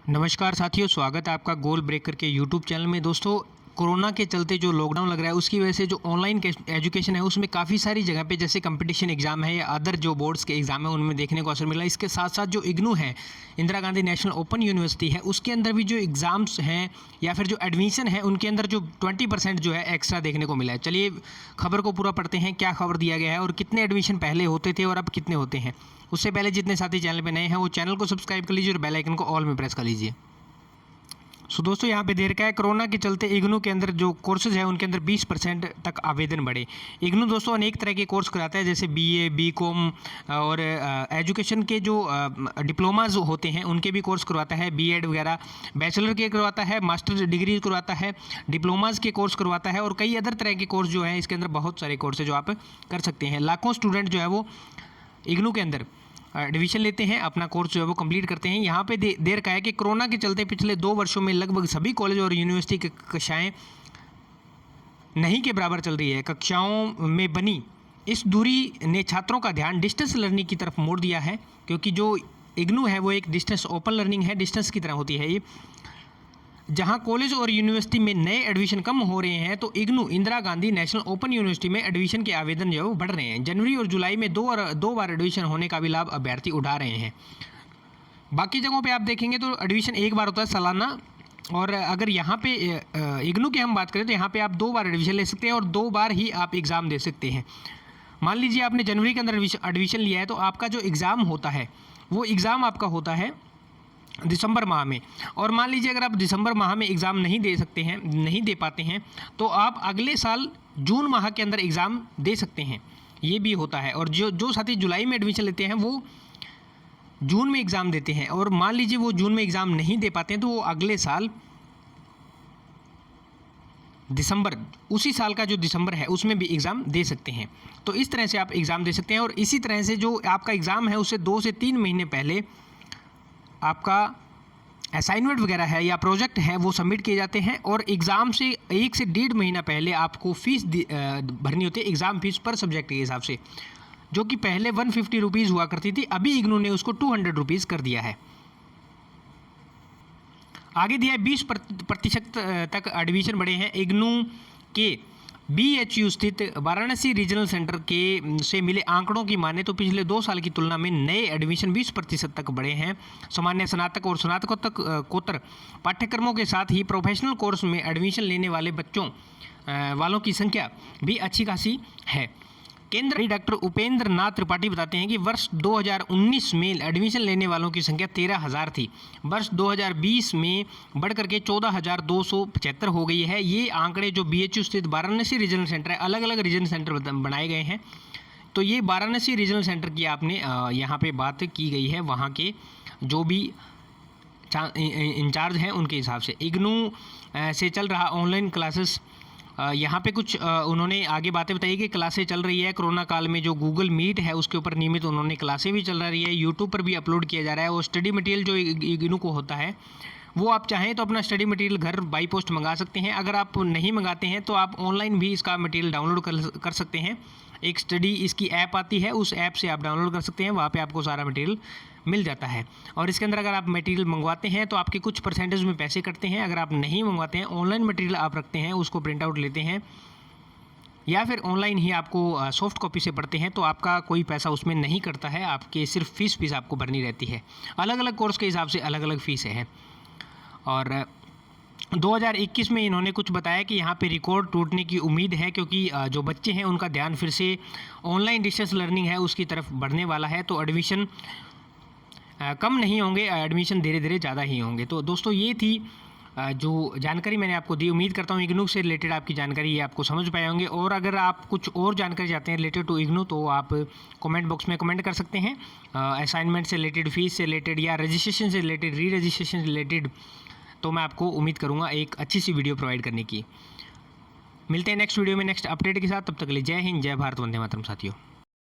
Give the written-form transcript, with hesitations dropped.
नमस्कार साथियों, स्वागत है आपका गोल ब्रेकर के यूट्यूब चैनल में। दोस्तों, कोरोना के चलते जो लॉकडाउन लग रहा है उसकी वजह से जो ऑनलाइन एजुकेशन है उसमें काफ़ी सारी जगह पे जैसे कंपटीशन एग्जाम है या अदर जो बोर्ड्स के एग्जाम है उनमें देखने को अवसर मिला। इसके साथ साथ जो इग्नू है, Indira Gandhi national open university है, उसके अंदर भी जो एग्ज़ाम्स हैं या फिर जो एडमिशन है उनके अंदर जो 20% जो है एक्स्ट्रा देखने को मिला है। चलिए खबर को पूरा पढ़ते हैं, क्या खबर दिया गया है और कितने एडमिशन पहले होते थे और अब कितने होते हैं। उससे पहले जितने साथी चैनल पर नए हैं वो चैनल को सब्सक्राइब कर लीजिए और बेल आइकन को ऑल में प्रेस कर लीजिए। दोस्तों, यहाँ पे दे रखा है कोरोना के चलते इग्नू के अंदर जो कोर्सेज है उनके अंदर 20% तक आवेदन बढ़े। इग्नू दोस्तों अनेक तरह के कोर्स कराता है, जैसे बीए, बीकॉम और एजुकेशन के जो डिप्लोमाज होते हैं उनके भी कोर्स करवाता है, बीएड वगैरह, बैचलर के करवाता है, मास्टर डिग्री करवाता है, डिप्लोमाज के कोर्स करवाता है और कई अदर तरह के कोर्स जो हैं इसके अंदर बहुत सारे कोर्स है जो आप कर सकते हैं। लाखों स्टूडेंट जो है वो इग्नू के अंदर एडमिशन लेते हैं, अपना कोर्स जो है वो कंप्लीट करते हैं। यहाँ पे दे रखा है कि कोरोना के चलते पिछले 2 वर्षों में लगभग सभी कॉलेज और यूनिवर्सिटी की कक्षाएं नहीं के बराबर चल रही है। कक्षाओं में बनी इस दूरी ने छात्रों का ध्यान डिस्टेंस लर्निंग की तरफ मोड़ दिया है, क्योंकि जो इग्नू है वो एक डिस्टेंस ओपन लर्निंग है, डिस्टेंस की तरह होती है ये। जहां कॉलेज और यूनिवर्सिटी में नए एडमिशन कम हो रहे हैं तो IGNOU Indira Gandhi national open university में एडमिशन के आवेदन जो है वो बढ़ रहे हैं। जनवरी और जुलाई में दो बार एडमिशन होने का भी लाभ अभ्यर्थी उठा रहे हैं। बाकी जगहों पे आप देखेंगे तो एडमिशन एक बार होता है सालाना, और अगर यहाँ पे इग्नू की हम बात करें तो यहाँ पे आप 2 बार एडमिशन ले सकते हैं और 2 बार ही आप एग्ज़ाम दे सकते हैं। मान लीजिए आपने जनवरी के अंदर एडमिशन लिया है तो आपका जो एग्ज़ाम होता है वो एग्ज़ाम आपका होता है दिसंबर माह में। और मान लीजिए अगर आप दिसंबर माह में एग्ज़ाम नहीं दे पाते हैं तो आप अगले साल जून माह के अंदर एग्ज़ाम दे सकते हैं, ये भी होता है। और जो साथी जुलाई में एडमिशन लेते हैं वो जून में एग्ज़ाम देते हैं, और मान लीजिए वो जून में एग्ज़ाम नहीं दे पाते हैं तो वो अगले साल दिसंबर, उसी साल का जो दिसंबर है उसमें भी एग्ज़ाम दे सकते हैं। तो इस तरह से आप एग्ज़ाम दे सकते हैं। और इसी तरह से जो आपका एग्ज़ाम है उससे 2 से 3 महीने पहले आपका असाइनमेंट वगैरह है या प्रोजेक्ट है वो सबमिट किए जाते हैं, और एग्ज़ाम से 1 से 1.5 महीना पहले आपको फ़ीस भरनी होती है, एग्ज़ाम फीस पर सब्जेक्ट के हिसाब से, जो कि पहले 150 रुपीज़ हुआ करती थी, अभी इग्नू ने उसको 200 रुपीज़ कर दिया है। आगे दिया है 20% तक एडमिशन बढ़े हैं। इग्नू के BHU स्थित वाराणसी रीजनल सेंटर के से मिले आंकड़ों की माने तो पिछले 2 साल की तुलना में नए एडमिशन 20% तक बढ़े हैं। सामान्य स्नातक और स्नातकोत्तर पाठ्यक्रमों के साथ ही प्रोफेशनल कोर्स में एडमिशन लेने वाले बच्चों वालों की संख्या भी अच्छी खासी है। केंद्रीय डॉक्टर उपेंद्र नाथ त्रिपाठी बताते हैं कि वर्ष 2019 में एडमिशन लेने वालों की संख्या 13,000 थी, वर्ष 2020 में बढ़कर के 14,275 हो गई है। ये आंकड़े जो BHU स्थित वाराणसी रीजनल सेंटर है, अलग अलग रीजनल सेंटर बनाए गए हैं, तो ये वाराणसी रीजनल सेंटर की आपने यहाँ पे बात की गई है, वहाँ के जो भी इंचार्ज हैं उनके हिसाब से। इग्नू से चल रहा ऑनलाइन क्लासेस, यहाँ पे कुछ उन्होंने आगे बातें बताई कि क्लासें चल रही है कोरोना काल में। जो गूगल मीट है उसके ऊपर नियमित उन्होंने क्लासें भी चल रही है, यूट्यूब पर भी अपलोड किया जा रहा है। और स्टडी मटेरियल जो इग्नू को होता है वो आप चाहें तो अपना स्टडी मटेरियल घर बाई पोस्ट मंगा सकते हैं। अगर आप नहीं मंगाते हैं तो आप ऑनलाइन भी इसका मटेरियल डाउनलोड कर सकते हैं। एक स्टडी इसकी ऐप आती है, उस ऐप से आप डाउनलोड कर सकते हैं, वहाँ पे आपको सारा मटेरियल मिल जाता है। और इसके अंदर अगर आप मटेरियल मंगवाते हैं तो आपके कुछ परसेंटेज में पैसे कटते हैं। अगर आप नहीं मंगवाते हैं, ऑनलाइन मटेरियल आप रखते हैं, उसको प्रिंट आउट लेते हैं या फिर ऑनलाइन ही आपको सॉफ्ट कॉपी से पढ़ते हैं तो आपका कोई पैसा उसमें नहीं कटता है, आपके सिर्फ फीस आपको भरनी रहती है। अलग अलग कोर्स के हिसाब से अलग अलग फ़ीस है। और 2021 में इन्होंने कुछ बताया कि यहाँ पे रिकॉर्ड टूटने की उम्मीद है, क्योंकि जो बच्चे हैं उनका ध्यान फिर से ऑनलाइन डिस्टेंस लर्निंग है उसकी तरफ बढ़ने वाला है। तो एडमिशन कम नहीं होंगे, एडमिशन धीरे धीरे ज़्यादा ही होंगे। तो दोस्तों ये थी जो जानकारी मैंने आपको दी। उम्मीद करता हूँ इग्नू से रिलेटेड आपकी जानकारी ये आपको समझ पाए होंगे। और अगर आप कुछ और जानकारी चाहते हैं रिलेटेड टू इग्नू तो आप कमेंट बॉक्स में कमेंट कर सकते हैं। असाइनमेंट से रिलेटेड, फीस से रिलेटेड या रजिस्ट्रेशन से रिलेटेड, री रजिस्ट्रेशन से रिलेटेड, तो मैं आपको उम्मीद करूँगा एक अच्छी सी वीडियो प्रोवाइड करने की। मिलते हैं नेक्स्ट वीडियो में नेक्स्ट अपडेट के साथ, तब तक के लिए जय हिंद, जय भारत, वंदे मातरम साथियों।